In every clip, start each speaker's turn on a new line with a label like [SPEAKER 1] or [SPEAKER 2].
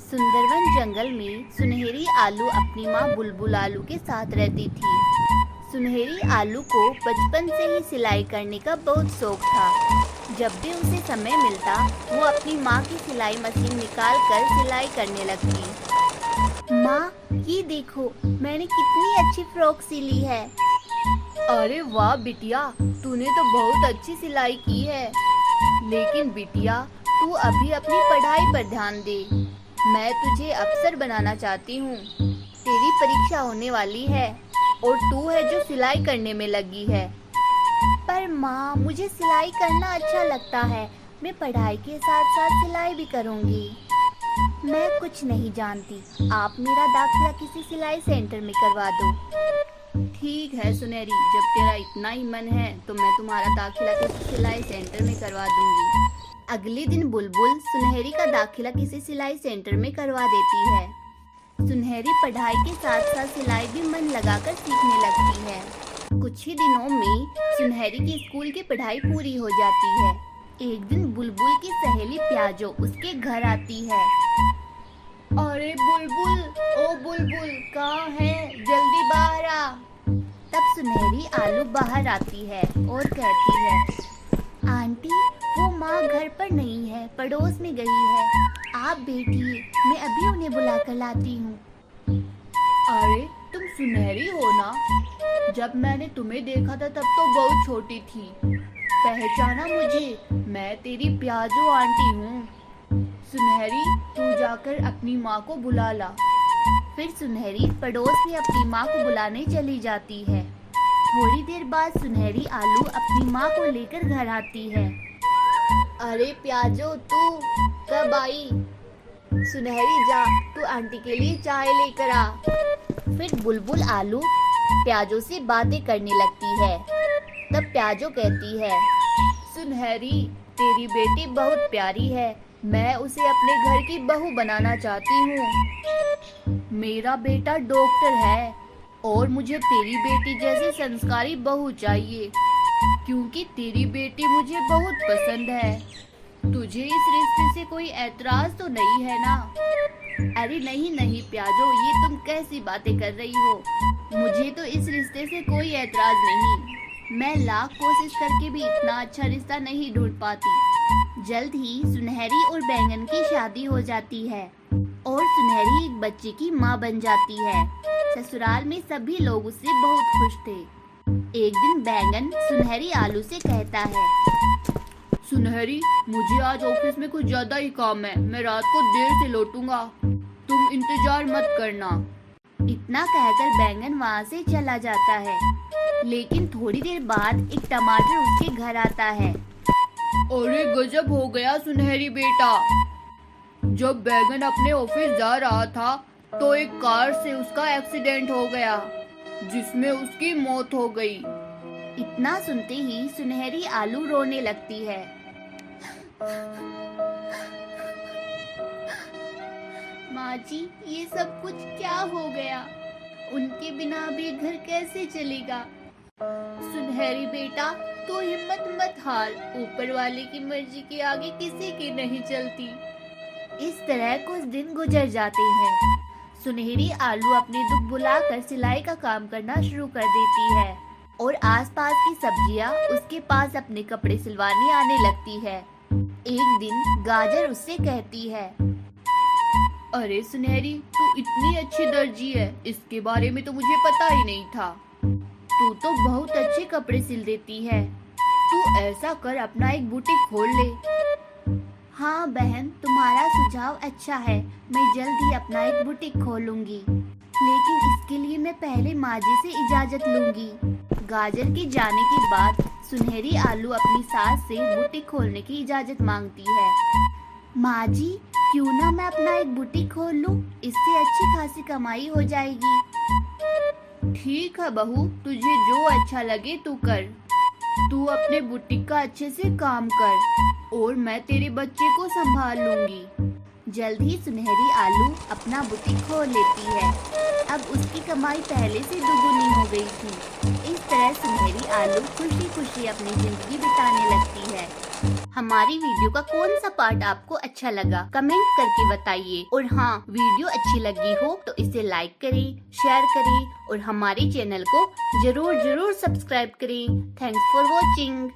[SPEAKER 1] सुंदरवन जंगल में सुनहरी आलू अपनी माँ बुलबुल आलू के साथ रहती थी। सुनहरी आलू को बचपन से ही सिलाई करने का बहुत शौक था। जब भी उसे समय मिलता वो अपनी माँ की सिलाई मशीन निकाल कर सिलाई करने लगती। माँ, ये देखो, मैंने कितनी अच्छी फ्रॉक सिली है।
[SPEAKER 2] अरे वाह बिटिया, तूने तो बहुत अच्छी सिलाई की है। लेकिन बिटिया, तू अभी अपनी पढ़ाई पर ध्यान दे। मैं तुझे अफसर बनाना चाहती हूँ। तेरी परीक्षा होने वाली है और तू है जो सिलाई करने में लगी है।
[SPEAKER 1] पर माँ, मुझे सिलाई करना अच्छा लगता है। मैं पढ़ाई के साथ साथ सिलाई भी करूँगी। मैं कुछ नहीं जानती। आप मेरा दाखिला किसी सिलाई सेंटर में करवा दो।
[SPEAKER 2] ठीक है सुनहरी, जब तेरा इतना ही मन है तो मैं तुम्हारा दाखिला किसी सिलाई सेंटर में करवा दूंगी।
[SPEAKER 1] अगले दिन बुलबुल सुनहरी का दाखिला किसी सिलाई सेंटर में करवा देती है। सुनहरी पढ़ाई के साथ साथ सिलाई भी मन लगाकर सीखने लगती है। कुछ ही दिनों में सुनहरी की स्कूल की पढ़ाई पूरी हो जाती है। एक दिन बुलबुल की सहेली प्याजो उसके घर आती है।
[SPEAKER 2] अरे बुलबुल, ओ बुलबुल, कहाँ है? जल्दी बाहर आ।
[SPEAKER 1] तब सुनहरी आलू बाहर आती है और कहती है, आंटी, वो माँ घर पर नहीं है, पड़ोस में गई है। आप बैठिए, मैं अभी उन्हें बुला कर लाती हूँ।
[SPEAKER 2] अरे तुम सुनहरी हो ना? जब मैंने तुम्हें देखा था तब तो बहुत छोटी थी। पहचाना मुझे? मैं तेरी प्याजो आंटी हूँ। सुनहरी, तू जाकर अपनी माँ को बुला ला।
[SPEAKER 1] फिर सुनहरी पड़ोस में अपनी माँ को बुलाने चली जाती है। थोड़ी देर बाद सुनहरी आलू अपनी माँ को लेकर घर आती है।
[SPEAKER 2] अरे प्याजो, तू कब आई? सुनहरी, जा तू आंटी के लिए चाय लेकर आ।
[SPEAKER 1] फिर बुलबुल आलू प्याजो से बातें करने लगती है। तब प्याजो कहती है,
[SPEAKER 2] सुनहरी, तेरी बेटी बहुत प्यारी है। मैं उसे अपने घर की बहू बनाना चाहती हूँ। मेरा बेटा डॉक्टर है और मुझे तेरी बेटी जैसी संस्कारी बहू चाहिए, क्योंकि तेरी बेटी मुझे बहुत पसंद है। तुझे इस रिश्ते से कोई ऐतराज तो नहीं है ना? अरे नहीं नहीं प्याजो, ये तुम कैसी बातें कर रही हो? मुझे तो इस रिश्ते से कोई ऐतराज नहीं। मैं लाख कोशिश करके भी इतना अच्छा रिश्ता नहीं ढूंढ पाती।
[SPEAKER 1] जल्द ही सुनहरी और बैंगन की शादी हो जाती है और सुनहरी एक बच्चे की माँ बन जाती है। ससुराल में सभी लोग उससे बहुत खुश थे। एक दिन बैंगन सुनहरी आलू से कहता है,
[SPEAKER 2] सुनहरी, मुझे आज ऑफिस में कुछ ज्यादा ही काम है। मैं रात को देर से लौटूंगा, तुम इंतजार मत करना।
[SPEAKER 1] इतना कहकर बैंगन वहाँ से चला जाता है। लेकिन थोड़ी देर बाद एक टमाटर उसके घर आता है।
[SPEAKER 2] अरे गजब हो गया सुनहरी बेटा। जब बैंगन अपने ऑफिस जा रहा था तो एक कार से उसका एक्सीडेंट हो गया, जिसमें उसकी मौत हो गई।
[SPEAKER 1] इतना सुनते ही सुनहरी आलू रोने लगती है। माँ जी, ये सब कुछ क्या हो गया? उनके बिना भी घर कैसे चलेगा?
[SPEAKER 2] सुनहरी बेटा, तो हिम्मत मत हार। ऊपर वाले की मर्जी के आगे किसी की नहीं चलती।
[SPEAKER 1] इस तरह कुछ दिन गुजर जाते हैं। सुनहरी आलू अपने दुख भुलाकर सिलाई का काम करना शुरू कर देती है और आसपास की सब्जियां उसके पास अपने कपड़े सिलवाने आने लगती है। एक दिन गाजर उससे कहती है,
[SPEAKER 2] अरे सुनहरी, तू इतनी अच्छी दर्जी है, इसके बारे में तो मुझे पता ही नहीं था। तू तो बहुत अच्छे कपड़े सिल देती है। तू ऐसा कर, अपना एक बुटीक खोल ले।
[SPEAKER 1] हाँ बहन, तुम्हारा सुझाव अच्छा है। मैं जल्द ही अपना एक बुटीक खोलूंगी, लेकिन इसके लिए मैं पहले माँ जी से इजाजत लूंगी। गाजर के जाने के बाद सुनहरी आलू अपनी सास से बुटीक खोलने की इजाजत मांगती है। माँ जी, क्यों ना मैं अपना एक बुटीक खोल लूं? इससे अच्छी खासी कमाई हो जाएगी।
[SPEAKER 2] ठीक है बहू, तुझे जो अच्छा लगे तू कर। तू अपने बुटीक का अच्छे से काम कर और मैं तेरे बच्चे को संभाल लूंगी।
[SPEAKER 1] जल्द ही सुनहरी आलू अपना बुटीक खोल लेती है। अब उसकी कमाई पहले से दुगुनी हो गई थी। इस तरह सुनहरी आलू खुशी खुशी अपनी जिंदगी बिताने लगती है। हमारी वीडियो का कौन सा पार्ट आपको अच्छा लगा कमेंट करके बताइए। और हाँ, वीडियो अच्छी लगी हो तो इसे लाइक करें, शेयर करें और हमारे चैनल को जरूर सब्सक्राइब करें। Thanks for watching.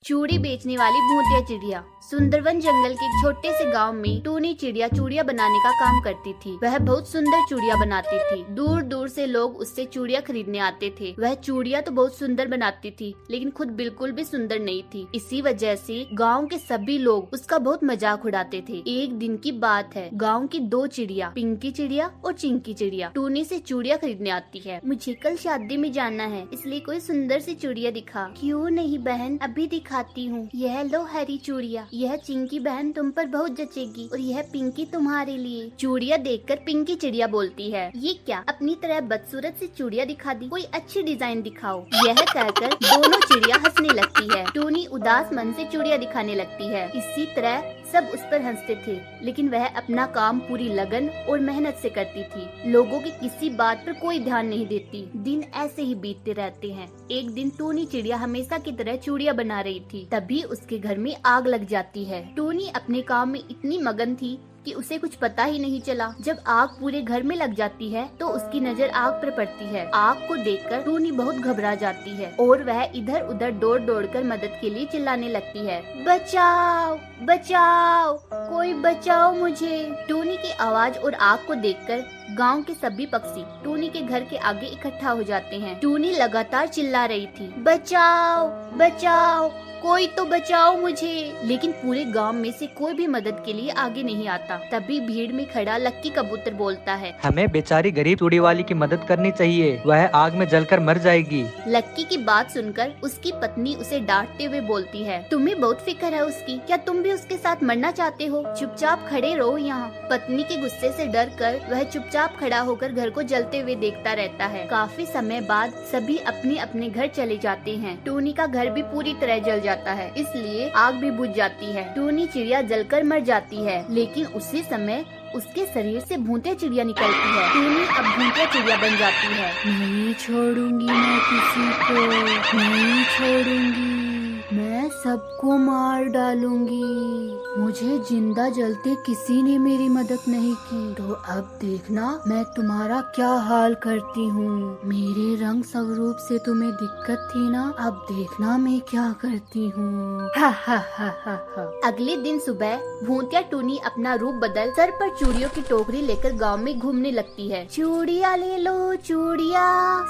[SPEAKER 1] चूड़ी बेचने वाली भूतिया चिड़िया। सुंदरवन जंगल के एक छोटे से गांव में टूनी चिड़िया चूड़िया बनाने का काम करती थी। वह बहुत सुंदर चूड़िया बनाती थी। दूर दूर से लोग उससे चूड़िया खरीदने आते थे। वह चूड़िया तो बहुत सुंदर बनाती थी, लेकिन खुद बिल्कुल भी सुंदर नहीं थी। इसी वजह से गांव के सभी लोग उसका बहुत मजाक उड़ाते थे। एक दिन की बात है, गाँव की दो चिड़िया, पिंकी चिड़िया और चिंकी चिड़िया, टूनी से चूड़िया खरीदने आती है। मुझे कल शादी में जाना है, इसलिए कोई सुंदर सी चूड़िया दिखा। क्यों नहीं बहन, अभी दिखाती हूँ। यह लो हरी चूड़िया, यह चिंकी बहन तुम पर बहुत जचेगी और यह पिंकी तुम्हारे लिए। चूड़िया देखकर पिंकी चिड़िया बोलती है, ये क्या अपनी तरह बदसूरत सी चूड़िया दिखा दी, कोई अच्छी डिजाइन दिखाओ। यह कहकर दोनों चिड़िया हंसने लगती है। टूनी उदास मन से चूड़िया दिखाने लगती है। इसी तरह सब उस पर हंसते थे, लेकिन वह अपना काम पूरी लगन और मेहनत से करती थी। लोगों की किसी बात पर कोई ध्यान नहीं देती। दिन ऐसे ही बीतते रहते हैं। एक दिन टूनी चिड़िया हमेशा की तरह चूड़िया बना रही थी, तभी उसके घर में आग लग जाती है। टूनी अपने काम में इतनी मगन थी कि उसे कुछ पता ही नहीं चला। जब आग पूरे घर में लग जाती है तो उसकी नजर आग पर पड़ती है। आग को देखकर टूनी बहुत घबरा जाती है और वह इधर उधर दौड़ कर मदद के लिए चिल्लाने लगती है, बचाओ बचाओ, कोई बचाओ मुझे। टूनी की आवाज और आग को देखकर गांव के सभी पक्षी टूनी के घर के आगे इकट्ठा हो जाते हैं। टूनी लगातार चिल्ला रही थी, बचाओ बचाओ, कोई तो बचाओ मुझे। लेकिन पूरे गांव में से कोई भी मदद के लिए आगे नहीं आता। तभी भीड़ में खड़ा लक्की कबूतर बोलता है, हमें बेचारी गरीब चूड़ी वाली की मदद करनी चाहिए, वह आग में जलकर मर जाएगी। लक्की की बात सुनकर उसकी पत्नी उसे डांटते हुए बोलती है, तुम्हें बहुत फिक्र है उसकी, क्या तुम भी उसके साथ मरना चाहते हो? चुपचाप खड़े रहो यहाँ। पत्नी के गुस्से से डर कर वह चुपचाप खड़ा होकर घर को जलते हुए देखता रहता है। काफी समय बाद सभी अपने अपने घर चले जाते हैं। टूनी का घर भी पूरी तरह जल जाता है, इसलिए आग भी बुझ जाती है। टूनी चिड़िया जलकर मर जाती है, लेकिन उसी समय उसके शरीर से भूतिया चिड़िया निकलती है। टूनी अब भूतिया चिड़िया बन जाती है। नहीं छोड़ूंगी मैं किसी को, नहीं छोड़ूंगी, मैं सबको मार डालूंगी। मुझे जिंदा जलते किसी ने मेरी मदद नहीं की, तो अब देखना मैं तुम्हारा क्या हाल करती हूँ। मेरे रंग स्वरूप से तुम्हें दिक्कत थी ना, अब देखना मैं क्या करती हूँ। हा हा हा हा हा। अगले दिन सुबह भूतिया टूनी अपना रूप बदल सर पर चूड़ियों की टोकरी लेकर गांव में घूमने लगती है। चूड़िया ले लो चूड़िया,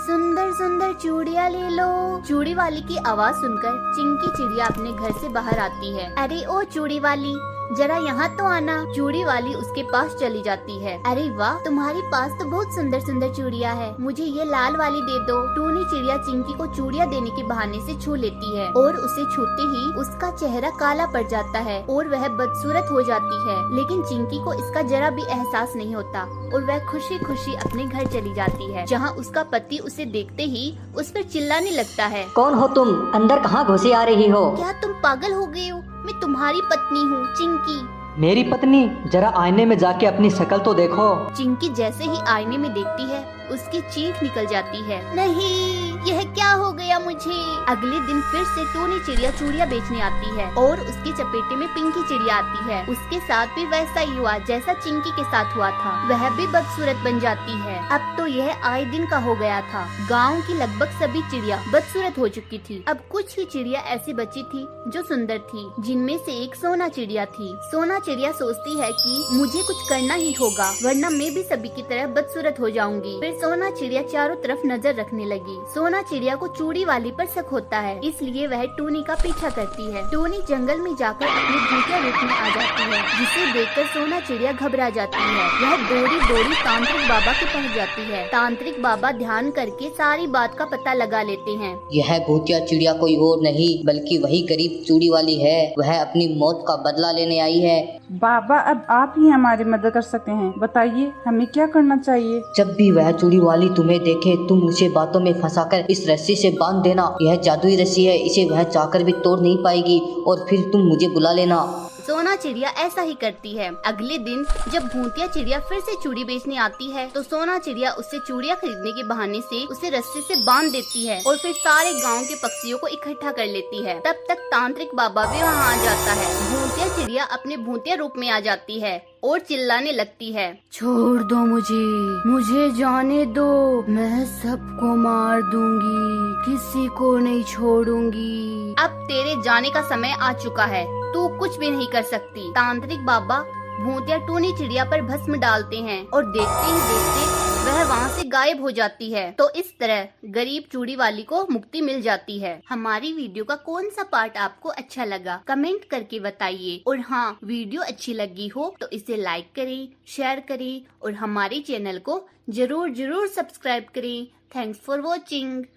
[SPEAKER 1] सुंदर सुंदर चूड़िया ले लो। चूड़ी वाली की आवाज सुनकर चिंकी चिड़िया अपने घर से बाहर आती है। अरे ओ चूड़ी वाली, जरा यहाँ तो आना। चूड़ी वाली उसके पास चली जाती है। अरे वाह, तुम्हारे पास तो बहुत सुंदर सुंदर चूड़िया है, मुझे ये लाल वाली दे दो। टूनी चिड़िया चिंकी को चूड़िया देने के बहाने से छू लेती है और उसे छूते ही उसका चेहरा काला पड़ जाता है और वह बदसूरत हो जाती है। लेकिन चिंकी को इसका जरा भी एहसास नहीं होता और वह खुशी खुशी अपने घर चली जाती है, जहाँ उसका पति उसे देखते ही उस पर चिल्लाने लगता है,
[SPEAKER 3] कौन हो तुम? अंदर कहाँ घुसी आ रही हो?
[SPEAKER 1] क्या तुम पागल हो गए हो? मैं तुम्हारी पत्नी हूँ चिंकी।
[SPEAKER 3] मेरी पत्नी? जरा आईने में जाके अपनी शक्ल तो देखो।
[SPEAKER 1] चिंकी जैसे ही आईने में देखती है उसकी चीख निकल जाती है। नहीं, यह क्या हो गया मुझे? अगले दिन फिर से टूनी चिड़िया चूड़िया बेचने आती है और उसके चपेटे में पिंकी चिड़िया आती है। उसके साथ भी वैसा ही हुआ जैसा चिंकी के साथ हुआ था, वह भी बदसूरत बन जाती है। अब तो यह आए दिन का हो गया था। गाँव की लगभग सभी चिड़िया बदसूरत हो चुकी थी। अब कुछ ही चिड़िया ऐसी बची थी जो सुंदर थी, जिनमें से एक सोना चिड़िया थी। सोना चिड़िया सोचती है कि मुझे कुछ करना ही होगा, वरना मैं भी सभी की तरह बदसूरत हो जाऊंगी। फिर सोना चिड़िया चारों तरफ नजर रखने लगी। सोना चिड़िया को चूड़ी वाली पर शक होता है, इसलिए वह टूनी का पीछा करती है। टूनी जंगल में जाकर अपने भूतिया रूप में आ जाती है, जिसे देखकर सोना चिड़िया घबरा जाती है। वह दौड़ी दौड़ी तांत्रिक बाबा के पहुंच जाती है। तांत्रिक बाबा ध्यान करके सारी बात का पता लगा लेते हैं।
[SPEAKER 4] यह भूतिया चिड़िया कोई और नहीं बल्कि वही गरीब चूड़ी वाली है। वह अपनी मौत का बदला लेने आई है।
[SPEAKER 5] बाबा, अब आप ही हमारी मदद कर सकते हैं, बताइए हमें क्या करना चाहिए?
[SPEAKER 4] जब भी वह चूड़ी वाली तुम्हें देखे तुम उसे बातों में फंसाकर इस रस्सी से बांध देना। यह जादुई रस्सी है, इसे वह चाहकर भी तोड़ नहीं पाएगी और फिर तुम मुझे बुला लेना।
[SPEAKER 1] सोना चिड़िया ऐसा ही करती है। अगले दिन जब भूतिया चिड़िया फिर से चूड़ी बेचने आती है तो सोना चिड़िया उससे चूड़ियाँ खरीदने के बहाने से उसे रस्सी से बांध देती है और फिर सारे गांव के पक्षियों को इकट्ठा कर लेती है। तब तक तांत्रिक बाबा भी वहाँ आ जाता है। भूतिया चिड़िया अपने भूतिया रूप में आ जाती है और चिल्लाने लगती है,
[SPEAKER 2] छोड़ दो मुझे जाने दो, मैं सबको मार दूंगी, किसी को नहीं छोड़ूंगी।
[SPEAKER 1] अब तेरे जाने का समय आ चुका है, तू कुछ भी नहीं कर सकती। तांत्रिक बाबा भूतिया टूनी चिड़िया पर भस्म डालते हैं और देखते ही देखते वह वहाँ से गायब हो जाती है। तो इस तरह गरीब चूड़ी वाली को मुक्ति मिल जाती है। हमारी वीडियो का कौन सा पार्ट आपको अच्छा लगा कमेंट करके बताइए। और हाँ, वीडियो अच्छी लगी हो तो इसे लाइक करें, शेयर करें और हमारे चैनल को जरूर सब्सक्राइब करें। Thanks for watching.